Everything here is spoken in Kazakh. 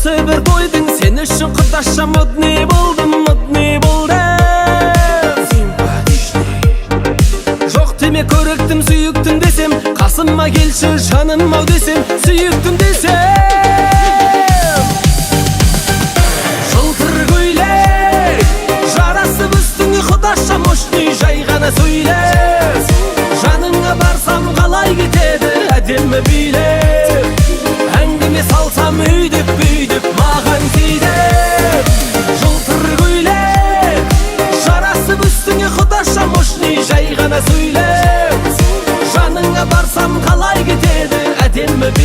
Осы бір тойдың сен үшін құдаша модный болдым, модный болдым. Жоқ деме көріктім, сүйіктім десем, қасыма келші жаным ау десем, сүйіктім десем. Жылтыр көйлек жарасып үстіңе құдаша мощный, жай ғана сөйле. Жаныңа барсам қалай кетеді әдемі билеп, әңгіме салсам үйдеп бүйдеп маған тиді. Жылтыр көйлек жарасып үстіңе құдаша мощный, жай ғана сөйле.